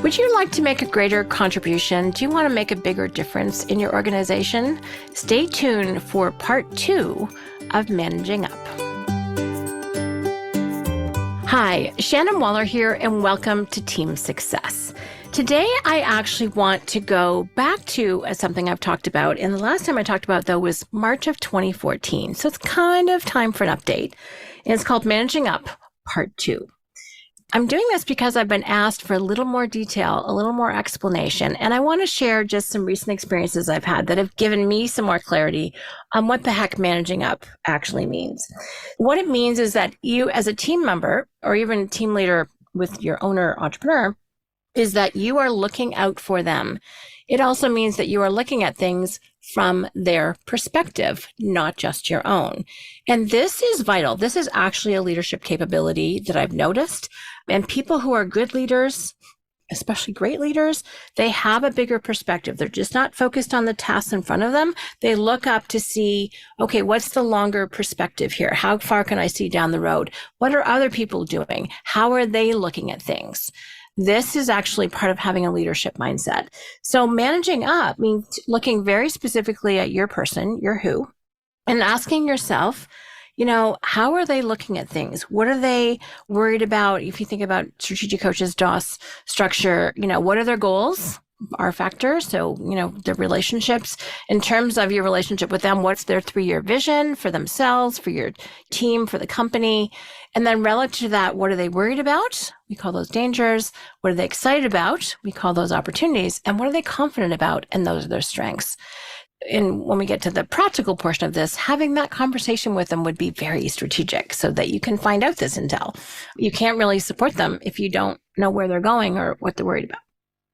Would you like to make a greater contribution? Do you want to make a bigger difference in your organization? Stay tuned for part 2 of Managing Up. Hi, Shannon Waller here, and welcome to Team Success. Today, I actually want to go back to something I've talked about. And the last time I talked about, though, was March of 2014. So it's kind of time for an update. And it's called Managing Up, Part 2. I'm doing this because I've been asked for a little more detail, a little more explanation, and I want to share just some recent experiences I've had that have given me some more clarity on what the heck managing up actually means. What it means is that you, as a team member or even team leader with your owner entrepreneur, is that you are looking out for them. It also means that you are looking at things from their perspective, not just your own. And this is vital. This is actually a leadership capability that I've noticed. And people who are good leaders, especially great leaders, they have a bigger perspective. They're just not focused on the tasks in front of them. They look up to see, okay, what's the longer perspective here? How far can I see down the road? What are other people doing? How are they looking at things? This is actually part of having a leadership mindset. So managing up means looking very specifically at your person, your who, and asking yourself, how are they looking at things? What are they worried about? If you think about strategic coaches, DOS structure, what are their goals? R factors. So, the relationships in terms of your relationship with them, what's their 3-year vision for themselves, for your team, for the company? And then relative to that, what are they worried about? We call those dangers. What are they excited about? We call those opportunities. And what are they confident about? And those are their strengths. And when we get to the practical portion of this, having that conversation with them would be very strategic so that you can find out this intel. You can't really support them if you don't know where they're going or what they're worried about.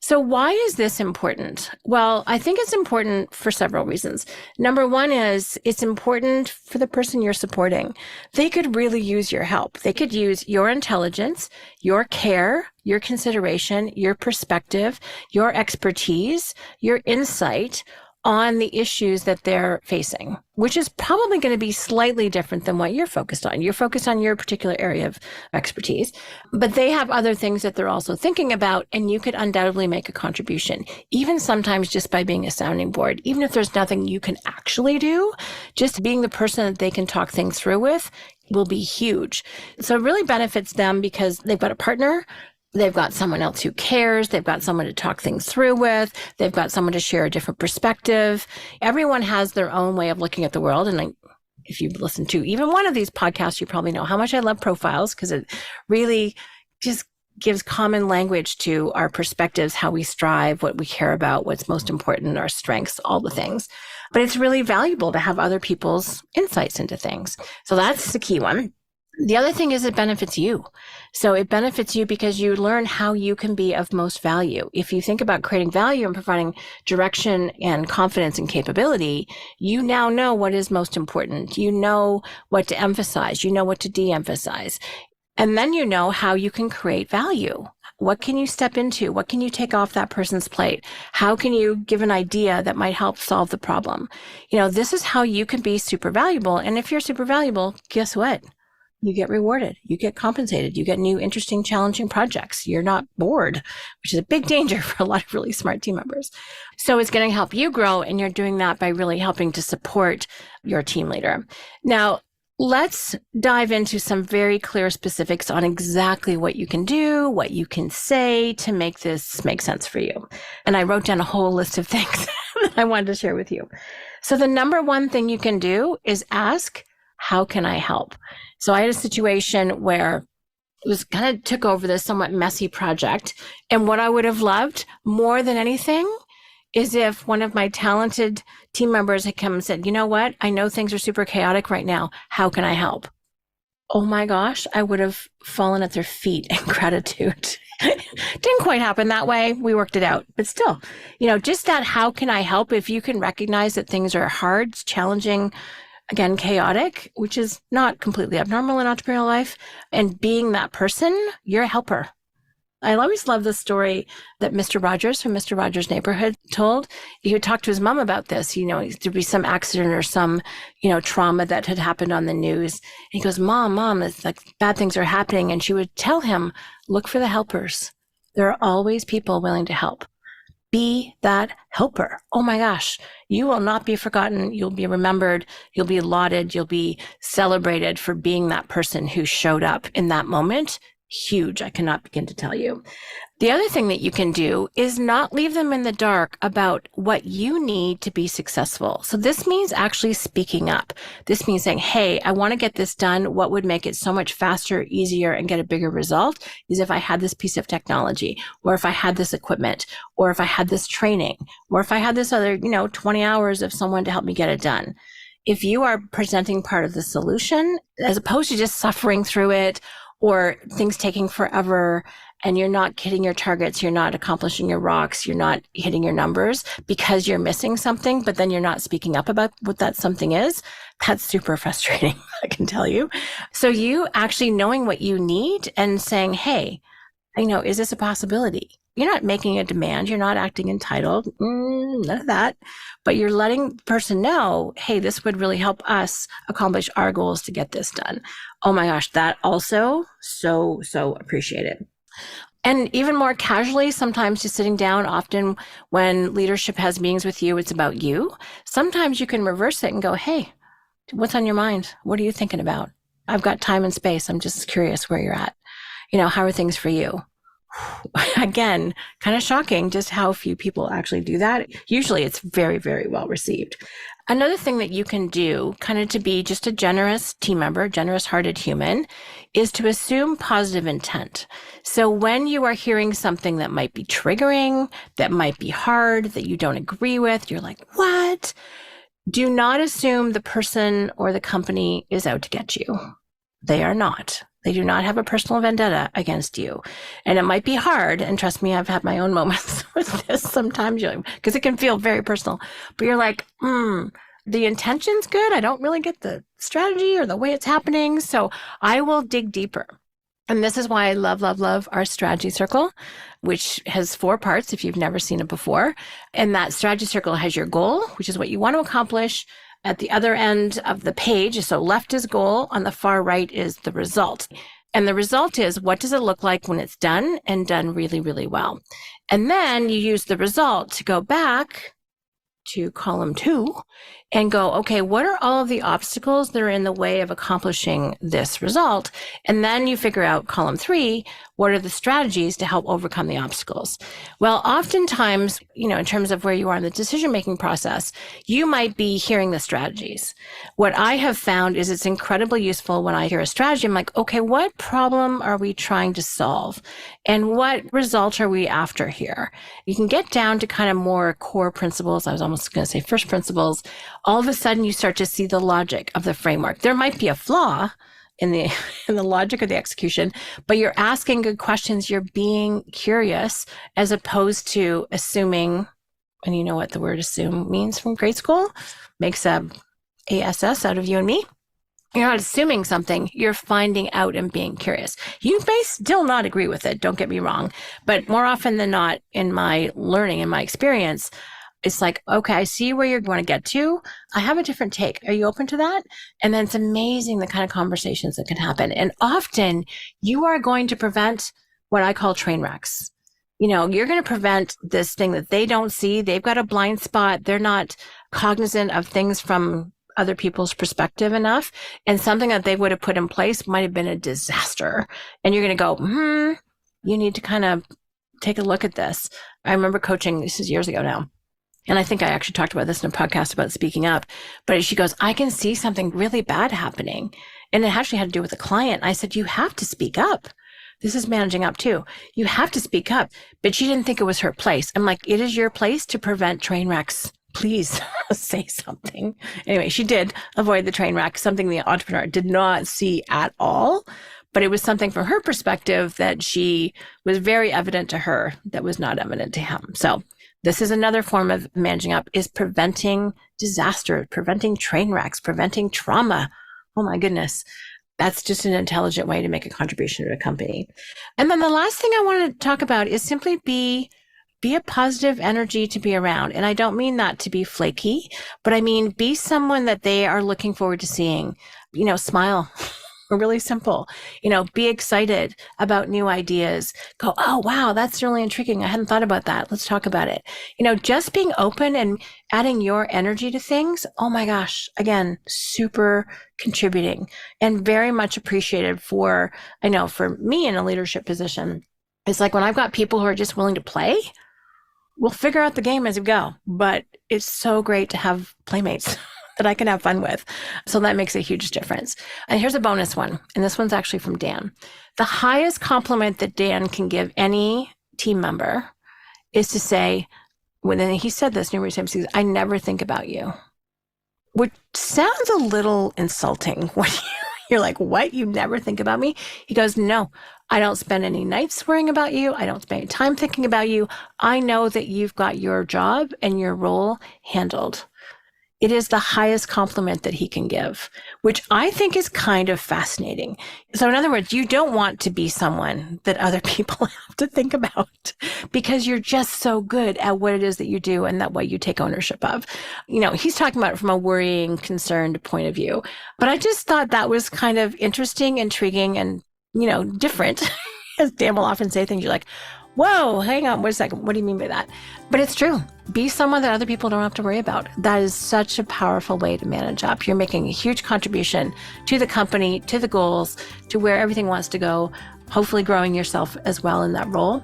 So why is this important? Well, I think it's important for several reasons. Number one is it's important for the person you're supporting. They could really use your help. They could use your intelligence, your care, your consideration, your perspective, your expertise, your insight on the issues that they're facing, which is probably going to be slightly different than what you're focused on. You're focused on your particular area of expertise, but they have other things that they're also thinking about, and you could undoubtedly make a contribution, even sometimes just by being a sounding board. Even if there's nothing you can actually do, just being the person that they can talk things through with will be huge. So it really benefits them because they've got a partner. They've got someone else who cares. They've got someone to talk things through with. They've got someone to share a different perspective. Everyone has their own way of looking at the world. And if you've listened to even one of these podcasts, you probably know how much I love profiles because it really just gives common language to our perspectives, how we strive, what we care about, what's most important, our strengths, all the things. But it's really valuable to have other people's insights into things. So that's the key one. The other thing is it benefits you. So it benefits you because you learn how you can be of most value. If you think about creating value and providing direction and confidence and capability, you now know what is most important. You know what to emphasize. You know what to de-emphasize. And then you know how you can create value. What can you step into? What can you take off that person's plate? How can you give an idea that might help solve the problem? This is how you can be super valuable. And if you're super valuable, guess what? You get rewarded, you get compensated, you get new, interesting, challenging projects. You're not bored, which is a big danger for a lot of really smart team members. So it's going to help you grow, and you're doing that by really helping to support your team leader. Now, let's dive into some very clear specifics on exactly what you can do, what you can say to make this make sense for you. And I wrote down a whole list of things that I wanted to share with you. So the number one thing you can do is ask, how can I help? So I had a situation where it was kind of took over this somewhat messy project. And what I would have loved more than anything is if one of my talented team members had come and said, you know what? I know things are super chaotic right now. How can I help? Oh my gosh, I would have fallen at their feet in gratitude. Didn't quite happen that way. We worked it out, but still, just that how can I help? If you can recognize that things are hard, challenging, again, chaotic, which is not completely abnormal in entrepreneurial life. And being that person, you're a helper. I always love the story that Mr. Rogers from Mr. Rogers' Neighborhood told. He would talk to his mom about this. There'd be some accident or some, trauma that had happened on the news. And he goes, Mom, it's like bad things are happening. And she would tell him, look for the helpers. There are always people willing to help. Be that helper. Oh my gosh, you will not be forgotten. You'll be remembered. You'll be lauded. You'll be celebrated for being that person who showed up in that moment. Huge. I cannot begin to tell you. The other thing that you can do is not leave them in the dark about what you need to be successful. So this means actually speaking up. This means saying, hey, I want to get this done. What would make it so much faster, easier, and get a bigger result is if I had this piece of technology, or if I had this equipment, or if I had this training, or if I had this other, 20 hours of someone to help me get it done. If you are presenting part of the solution, as opposed to just suffering through it or things taking forever, and you're not hitting your targets, you're not accomplishing your rocks, you're not hitting your numbers because you're missing something, but then you're not speaking up about what that something is, that's super frustrating, I can tell you. So you actually knowing what you need and saying, hey, is this a possibility? You're not making a demand. You're not acting entitled. None of that. But you're letting the person know, hey, this would really help us accomplish our goals to get this done. Oh my gosh, that also so appreciated. And even more casually, sometimes just sitting down, often when leadership has meetings with you, it's about you. Sometimes you can reverse it and go, hey, what's on your mind? What are you thinking about? I've got time and space. I'm just curious where you're at. How are things for you? Again, kind of shocking just how few people actually do that. Usually it's very, very well received. Another thing that you can do kind of to be just a generous team member, generous hearted human, is to assume positive intent. So when you are hearing something that might be triggering, that might be hard, that you don't agree with, you're like, what? Do not assume the person or the company is out to get you. They are not. They do not have a personal vendetta against you. And it might be hard. And trust me, I've had my own moments with this sometimes because it can feel very personal. But you're like, the intention's good. I don't really get the strategy or the way it's happening. So I will dig deeper. And this is why I love our strategy circle, which has 4 parts if you've never seen it before. And that strategy circle has your goal, which is what you want to accomplish. At the other end of the page, so left is goal, on the far right is the result. And the result is, what does it look like when it's done and done really, really well? And then you use the result to go back to column 2 and go, okay, what are all of the obstacles that are in the way of accomplishing this result? And then you figure out column 3, what are the strategies to help overcome the obstacles? Well, oftentimes, in terms of where you are in the decision-making process, you might be hearing the strategies. What I have found is it's incredibly useful when I hear a strategy. I'm like, okay, what problem are we trying to solve? And what result are we after here? You can get down to kind of more core principles. I was almost going to say first principles. All of a sudden, you start to see the logic of the framework. There might be a flaw in the logic of the execution, but you're asking good questions. You're being curious as opposed to assuming. And you know what the word assume means from grade school? Makes a ASS out of you and me. You're not assuming something. You're finding out and being curious. You may still not agree with it. Don't get me wrong. But more often than not, in my learning, in my experience, it's like, okay, I see where you're going to get to. I have a different take. Are you open to that? And then it's amazing the kind of conversations that can happen. And often you are going to prevent what I call train wrecks. You're going to prevent this thing that they don't see. They've got a blind spot. They're not cognizant of things from other people's perspective enough. And something that they would have put in place might have been a disaster. And you're going to go, you need to kind of take a look at this. I remember coaching, this is years ago now. And I think I actually talked about this in a podcast about speaking up, but she goes, I can see something really bad happening. And it actually had to do with a client. I said, you have to speak up. This is managing up too. You have to speak up. But she didn't think it was her place. I'm like, it is your place to prevent train wrecks. Please say something. Anyway, she did avoid the train wreck, something the entrepreneur did not see at all. But it was something from her perspective that she was very evident to her that was not evident to him. So this is another form of managing up, is preventing disaster, preventing train wrecks, preventing trauma. Oh my goodness. That's just an intelligent way to make a contribution to a company. And then the last thing I want to talk about is simply be a positive energy to be around. And I don't mean that to be flaky, but I mean, be someone that they are looking forward to seeing. Smile. really simple. Be excited about new ideas. Go, oh, wow, that's really intriguing. I hadn't thought about that. Let's talk about it. Just being open and adding your energy to things. Oh my gosh. Again, super contributing and very much appreciated for me in a leadership position. It's like when I've got people who are just willing to play, we'll figure out the game as we go. But it's so great to have playmates that I can have fun with. So that makes a huge difference. And here's a bonus one. And this one's actually from Dan. The highest compliment that Dan can give any team member is to say, when he said this numerous times, he says, I never think about you. Which sounds a little insulting when you're like, what? You never think about me? He goes, no, I don't spend any nights worrying about you. I don't spend any time thinking about you. I know that you've got your job and your role handled. It is the highest compliment that he can give, which I think is kind of fascinating. So in other words, you don't want to be someone that other people have to think about because you're just so good at what it is that you do and that what you take ownership of. He's talking about it from a worrying, concerned point of view. But I just thought that was kind of interesting, intriguing, and, different. As Dan will often say things, you're like, whoa, hang on, wait a second. What do you mean by that? But it's true. Be someone that other people don't have to worry about. That is such a powerful way to manage up. You're making a huge contribution to the company, to the goals, to where everything wants to go, hopefully growing yourself as well in that role.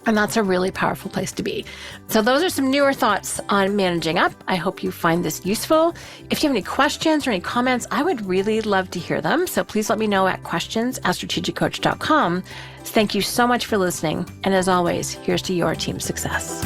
And that's a really powerful place to be. So those are some newer thoughts on managing up. I hope you find this useful. If you have any questions or any comments, I would really love to hear them. So please let me know at questions@strategiccoach.com. Thank you so much for listening. And as always, here's to your team success.